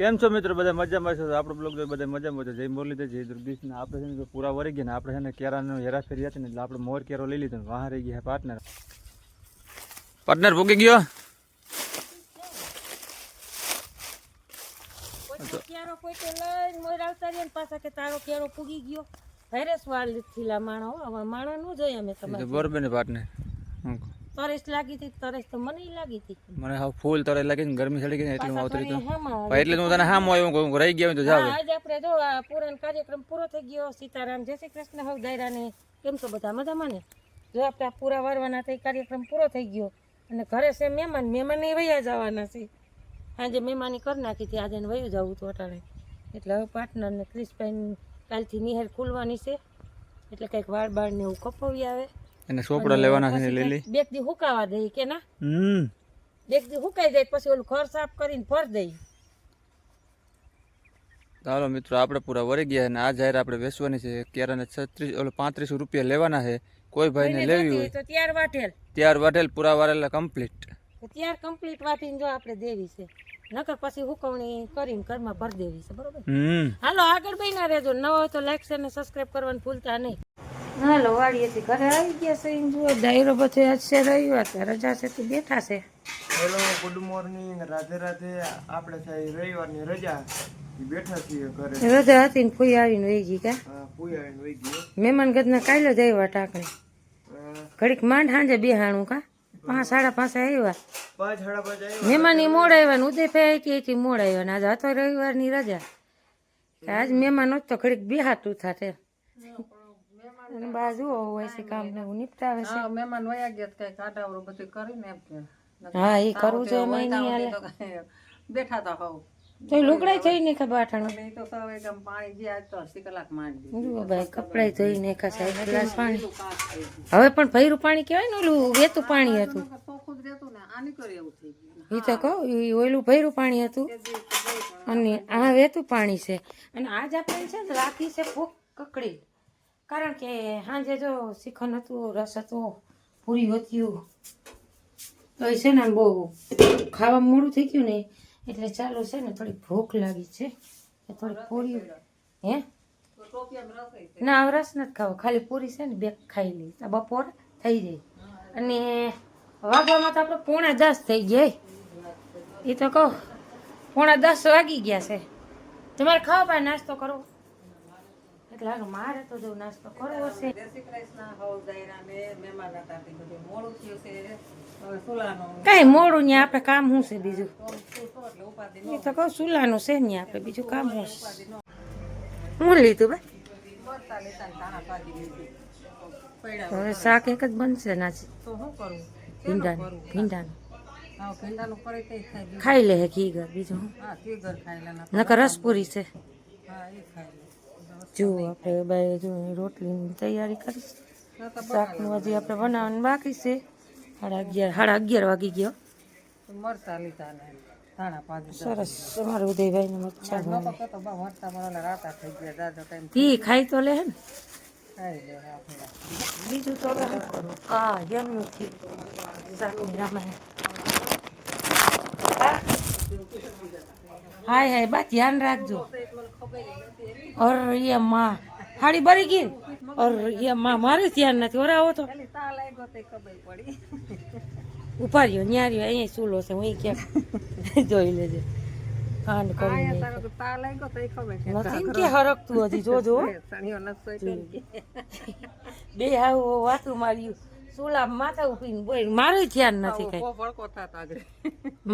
કેમ છો મિત્રો? બધા મજામાં છો? આપણો બ્લોગ બધા મજામાં છે. જય મુરલીધર, જય દુર્ગીશ ને આપણે છે ને પૂરા વળી ગયા ને આપણે છે ને કેરાનો હેરાફેરી હતી ને એટલે આપણે મોર કેરો લઈ લીધો ને વાહ રહી ગયા પાર્ટનર ભૂગી ગયો. કેરો કોઈ તો લઈને મોર આવતા રહ્યા ને પાછા કે તારો કેરો પૂગી ગયો. હેરેસ વાળ લીધીલા માણો હવે માણો નું જોઈએ અમે તમારે બરોબર ને પાર્ટનર. તરસ લાગી હતી, તરસ તો મને લાગી હતી. મને હા ફૂલ તરસ લાગી ને ગરમી ચડી ગઈ એટલે હું આવતો રહ્યો એટલે હું તને હામ આવ્યો રહી ગયા તો જાવ. આજે આપણે જો આ પૂરણ કાર્યક્રમ પૂરો થઈ ગયો. સીતારામ, જય શ્રી કૃષ્ણ. હવ દાયરાને કેમ છો બધા મજામાં ને? જો આપણે પૂરા વારવાના થઈ કાર્યક્રમ પૂરો થઈ ગયો અને ઘરે છે મહેમાન એ વયા જવાના છે. આજે મહેમાની કરી નાખી હતી, આજે વયું જવું હતું અટાણે એટલે હવે પાર્ટનર ને ક્રિશભાઈ કાલથી નિહાર ખુલવાની છે એટલે કંઈક વાળ બાળ ને એવું કપાવી આવે એને ચોપડા લેવાના છે લઈ લઈ બે દી હુકાવા દઈ કે ના બે દી હુકાઈ જાય પછી ઓલું ઘર સાફ કરીને ભર દઈ. ચાલો મિત્રો આપણે પૂરા વળી ગયા અને આ જાહેર આપણે વેચવાની છે. કેરાને 35 રૂપિયા લેવાના છે. કોઈ ભાઈને લેવી હોય તો ત્યાર વાટેલ પૂરા વારેલા કમ્પ્લીટ વાટીને જો આપણે દેવી છે. નકર પછી હુકવણી કરીને ઘરમાં ભર દેવી છે. બરોબર? હાલો આગળ બન્યા રહેજો. નવો હોય તો લાઈક શેર ને સબસ્ક્રાઇબ કરવાનું ભૂલતા નહીં. હાલો વાડીએથી ઘરે આવી ગયા છે. જુઓ ડાયરો બધો આજ છે રવિવાર છે, રજા છે તો બેઠા છે. Hello, good morning, Radhe Radhe. આપણે છે રવિવારની રજા, બેઠા છીએ ઘરે. રજા હતી ને ફૂઈ આવીને વહી ગઈ કા? હા, ફૂઈ આવીને વહી ગઈ. મહેમાન ગદના કાયલો જ આવ્યા ટાંકણે. ઘડીક માંડ હાંજે બેહાણું કા 5 સાડા 5 આવ્યા. 5 સાડા 5 આવ્યા. મહેમાન મોડ આવ્યા ને ઉદયભાઈ હતી મોડ આવ્યા ને આજે હતો રવિવારની રજા. આજ મહેમાન હોત તો ઘડીક બેહાતું થાતે. બાજુ હોય છે કામ ને હું નિપટાવે છે. મહેમાન વયા ગયા કઈ કાઢાવડું બધું કરીને હા એ કરવું જોઈએ. બેઠા તો હોવ તો લુગડાઈ થઈ ને ખબર અઠાણું તો સવારે પાણી ગયા તો 80 કલાક માંડી જુઓ ભાઈ કપડાઈ ધોઈ ને ખાસા ગ્લાસ પાણી. હવે પણ ભૈરું પાણી કહેવાય ને ઓલું વેતું પાણી હતું. ચોખ્ખું જ રહેતું ને આની કરે એવું થઈ ગયું. એ તો કહું ઓલું ભૈરું પાણી હતું અને આ વેતું પાણી છે. અને આજ આપણે છે ને રાખી છે ભૂખ કકડી. કારણ કે સાંજે જો શિખંડ હતું, રસ હતો, પૂરી હતી તો એ છે ને બહુ ખાવા મોડું થઈ ગયું ને એટલે ચાલો છે ને થોડી ભૂખ લાગી છે થોડી પૂરી. હે ના રસ નથી ખાવો, ખાલી પૂરી છે ને બે ખાઈ લઈ તો બપોર થઈ જાય. અને વાગવામાં તો આપણે 9:45 થઈ ગયા. એ તો કહો 9:45 વાગી ગયા છે. તમારે ખાવા પાસે નાસ્તો કરવો એટલે હાલો મારે તો જો નાસ્તો કરવો છે. કઈ મોડું ને આપણે કામ શું છે બીજું? એ તો કહું સુલાનું છે ને આપણે બીજું કામ શું છે? હું લીધું ભાઈ હવે શાક એક જ બનશે ના ભીંડાનું ખાઈ લે ઘી ઘર બીજું નકર રસપુરી છે. જો આપણે બાય જો રોટલીની તૈયારી કરીશ. શાકનું હજી આપણે બનાવવાનું બાકી છે. 11:30 વાગી ગયો. સરસ તમારું ઉદયભાઈ ને મચ્છા ઈ ખાઈ તો લે ને બીજું તો શું કરું? હા એમનું શાકની રામાયણ. હાય હાય બા ધ્યાન રાખજો. ઓર ये माँ हाड़ी बरी गई और ये माँ मारे ધ્યાન નથી. ઓરા આવો તો ઉપાડ્યો ન્યાર્યો અહીંયા ચૂલો છે હું ક્યાંક જોઈ લેજે. કાંડ કરી નથી કે હરકતું હજી જોજો બે હાવ વાતું માર્યું ચૂલા માથા ઉપીને બોલ. મારું ધ્યાન નથી કઈ,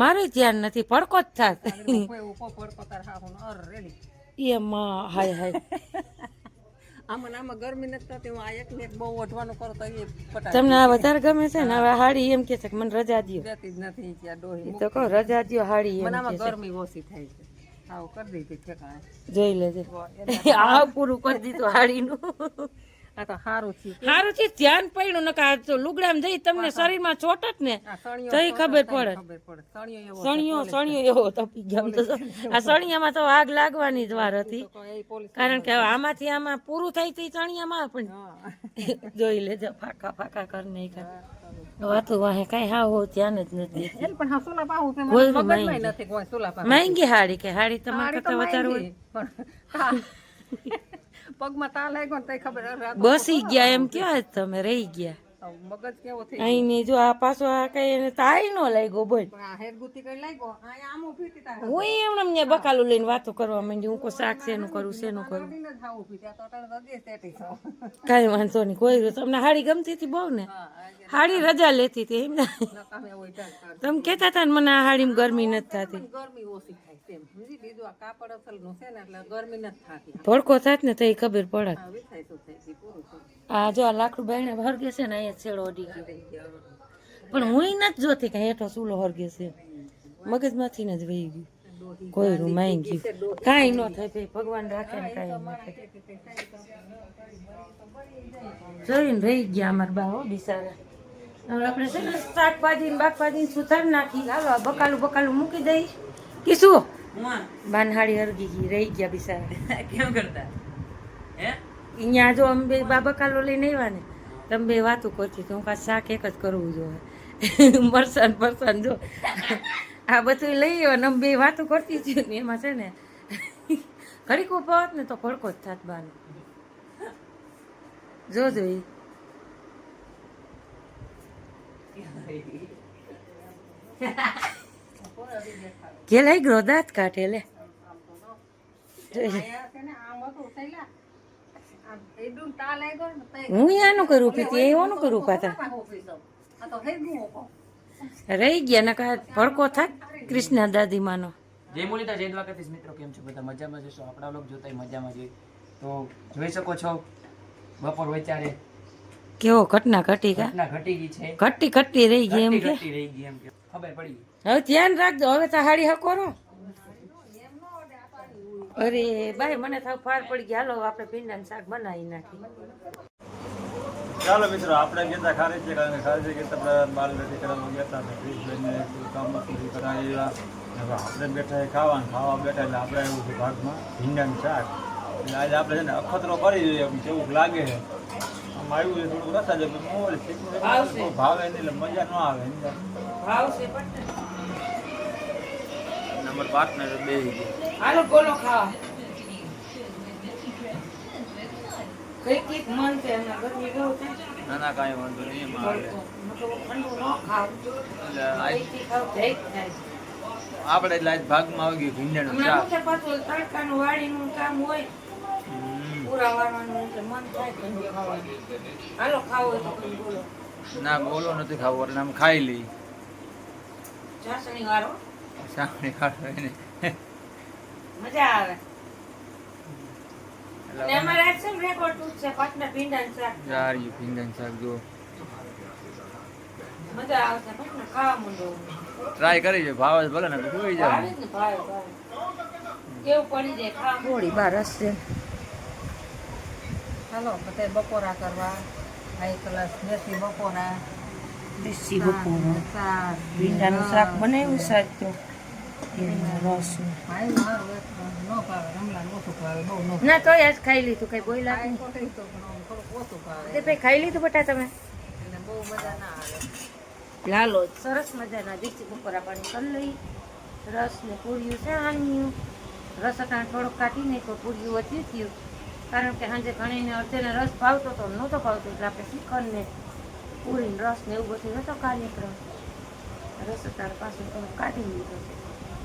મારું ધ્યાન નથી પડકો જ થાત. એ માં હાય હાય તમને આ વધારે ગમે છે ને? હવે હાડી એમ કે છે કે મને રજા દો. તો કહો રજા દો હાડી એમ જોઈ લેજે. આ પૂરું કરી દીધું હાડીનું. સારું છે ધ્યાન પડ્યું નકા તો લુગડામાં જઈ તમને શરીરમાં ચોટત ને તો ખબર પડે. સણિયો એવો તપી ગયો. આ સણિયામાં તો આગ લાગવાની જ વાર હતી કારણ કે આમાંથી આમાં પૂરું થઈ સણિયામાં પણ જોઈ લેજો ફાકા ફાકા કરી નાખ્યા. વાતું વાહે કાંઈ હા હોય ધ્યાન જ નથી એટલે પણ હા સોલા પાવું છે કોઈ મને મગજમાં માંગી. નથી કોઈ સોલા પાવું માંગી હાડી કે હાડી તમારે કરતા વધારે હોય પણ પગમાં તા લાગ્યો ને તઈ ખબર હવે આ તો બસી ગયા એમ ક્યાં તમે રહી ગયા મગજ કેવો થઈ અહીં ની જો આ પાછો આ કઈ એને તાઈ નો લાગ્યો બોલ પણ આ હેરગુતી કઈ લાગ્યો અહીંયા આમ ઊભી હતી તારે હું એમને બકાલું લઈને વાતો કરવા માંડી હું કોઈ શાક શેનું કરું શેનું કરું અડીને જ હા ઊભી ત્યાં તો અટાણે તો દે તેટી છો કાંઈ વાંધો નહીં કોઈ રહ્યું તમને હાડી ગમતી હતી બહુ ને હાડી રજા લેતી હતી એમ ને નકામે હોય ચાલ તમે કહેતા હતા ને મને આ હાડીમાં ગરમી નથી થતી ગરમી ઓછી થાય તેમ બીજી બીજું આ કાપડ અસલનું છે ને એટલે ગરમી નથી થતી ભડકો થાત ને તો એ ખબર પડત આવી થાય શું થાય ઈ પૂરું છે આ જો આ લાકડું બાઈને હરગે છે ને અહીંયા છેડો અડી ગયો પણ હું નથી જોતી કે હેઠો ચૂલો હરગે છે મગજમાંથી ને જ વહી ગયું કોઈ રૂ માઈ ગયું કાંઈ ન થાય ભાઈ ભગવાન રાખે ને કાંઈ ન થાય જોઈને રહી ગયા અમારા બા હો બિચારા હવે આપણે છે ને શાકભાજી ને બાકભાજી સુધાર નાખી હાલો આ બકાલું મૂકી દઈ કીશું બાનહાડી હરગી ગઈ રહી ગયા બિચારા કેમ કરતા હે અહીંયા જો અમે બે બકાલો લઈને આવ્યા ને તમે બે વાતો કરતી તો હું કાંઈ શાક એક જ કરવું જોઈએ મરસાન જો આ બધું લઈ આવ્યો ને અમે બે વાતો કરતી હતી ને એમાં છે ને ઘડીક ઉભા હોત ને તો ભડકો જ થાત બાનો જોજો ઈ કે લઈ ગયો દાંત કાઢે લે અહીંયા છે ને આમ હતું થઈલા આમ એડું તા લાગ્યો ને તઈ હું યાનું કરું પીતી એવાનું કરું પાછા આ ઊભી છો આ તો હેરગું ઓકો રહી ગયા ને કા ભડકો થાક કૃષ્ણા દાદી માનો જય મુરલીધર જય દ્વારકાધીશ મિત્રો કેમ છો બધા મજામાં જશો આપણા લોક જોતાય મજામાં જોઈએ તો જોઈ શકો છો બપોર વચારે કેવો ઘટના ઘટી કા ઘટના ઘટી ગઈ છે ઘટી રહી ગઈ એમ કે ઘટી રહી ગઈ એમ કે ખબર પડી ગઈ હવે ધ્યાન રાખજો હવે તો હાડી હકોરો અરે ભાઈ મને થાવ ફાર પડી ગઈ હાલો આપણે ભીંડાનું શાક બનાવી નાખી ચાલો મિત્રો આપણે ગયા ખારી છે કારણ કે ખારી છે કે આપણે બાલ નથી કરવા ગયા હતા ને ક્રિશભાઈને કામ પૂરી કરાવી હવે આપણે બેઠા ખાવાનું ખાવા બેઠા એટલે આપણે એવું છે ભાગમાં ભીંડાનું શાક એટલે આજે આપણે છે ને અખતરો કરી જોઈએ એમ કેવું લાગે છે આમ આવ્યું છે થોડુંક રસા છે મોલ ભાવે નહીં એટલે મજા ન આવે ભાવશે પણ નંબર પાર્ટનર બે હાલો બોલો ખાવા કઈક મન છે એમના ગરમી બહુ છે ના ના કાંઈ વાંધો નહીં એમાં આવે ઠંડુ ન ખાવ એટલે આજ કઈથી ખાવ જઈ થાય આપણે એટલે આજ ભાગમાં આવી ગયું ભીંડાનું હમણાં શાક શું છે પાછું તડકાનું વાડીનું કામ હોય પૂરા વાળવાનું એટલે મન થાય ઠંડુ ખાવાનું હાલો ખાવો હોય તો કંઈ બોલો ના બોલો નથી ખાવું એટલે આમ ખાઈ લઈ ચાસણી વાળો સામે ખાડો એને મજા આવે અને અમારે આજ છે ને રેકોર્ડ તૂટ છે પાટના ભીંડાનું શાક જારી ભીંડાનું શાક જો મજા આવશે પાટના ખાવા માંડો ટ્રાય કરી છે ભાવ જ ભલે ને તો જોઈ જાય ભાવે જ ને ભાવે કેવું પડી જાય ખાવા થોડી બાર હશે હાલો બધે બપોરા કરવા હાઈ ક્લાસ દેશી બપોરા દેશી બપોરા શાક ભીંડાનું શાક બનાવ્યું શાક તો રસ ભાઈ મારું એક ન ભાવે રમલા ઓછું ભાવે બહુ ન ના તો આજ ખાઈ લીધું કઈ બોલ્યા ભાવે ખોટી તો પણ થોડુંક ઓછું ભાવે તે ભાઈ ખાઈ લીધું બટા તમે એટલે બહુ મજા ના આવે લાલો સરસ મજાના દેશી બપોરા પાણી કરી લઈ રસ ને પૂર્યું છે આન્યું રસ અટાણ થોડોક કાઢી નાખ્યો પૂર્યું વધ્યું થયું કારણ કે સાંજે ઘણીને અડધેને રસ ભાવતો તો નહોતો ભાવતો એટલે આપણે શ્રીખંડ ને પૂરીને રસ ને એવું બધું નહોતો કાર્યક્રમ રસ અટાણ પાછું થોડુંક કાઢી લીધો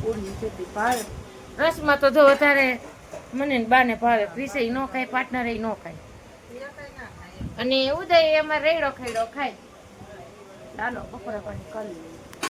પૂરી જેટલી ભાવે રસમાં તો જો વધારે મને ને બાને ભાવે વિષય ન ખાય પાર્ટનર ન ખાય અને ઉદય એમાં રેડો ખેડો ખાય ચાલો બપોરા પાણી કરી લઈએ